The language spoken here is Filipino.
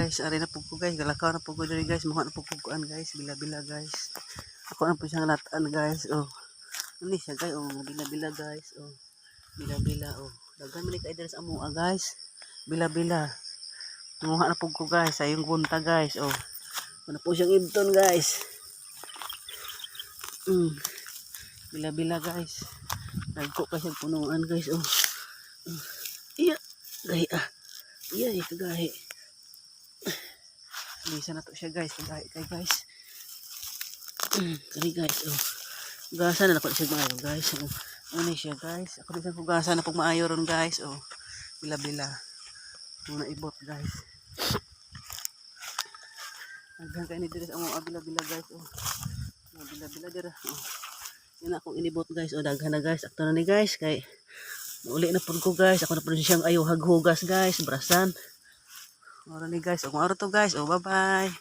guys, ari na po ko guys, galakaw na po ko diri guys, mukha na po ko kuan guys, bila-bila guys. Ako na po siyang lataan guys, oh. Ano siya guys, oh, bila-bila guys, oh. Bila-bila, oh. Daghan man kay diri sa amo guys. Bila-bila. Mukha na po ko guys, ayong gunta guys, oh. Ano po siyang ibton guys. Bila-bila guys. Nagko pa siyang punuan guys, oh. Iya, gahi ah. Iya, kagahi. Bisa na to siya guys, kagahi kay guys. Kani guys, oh. Hugasan na ako siya maayo guys. Oh. Ano siya guys? Ako din hugasan na pag maayo ron guys, oh. Bila-bila. Muna ibot guys. Hanggang kayo ni diri sa among bila-bila guys, oh. Bila-bila dira, oh. Yan akong inibot guys, oh. Daghan na guys. Akto na ni guys kay uli na po ko guys. Ako na po siyang ayaw haghugas guys. Brasan. Ora ni guys. O, maaro to guys. O, bye-bye.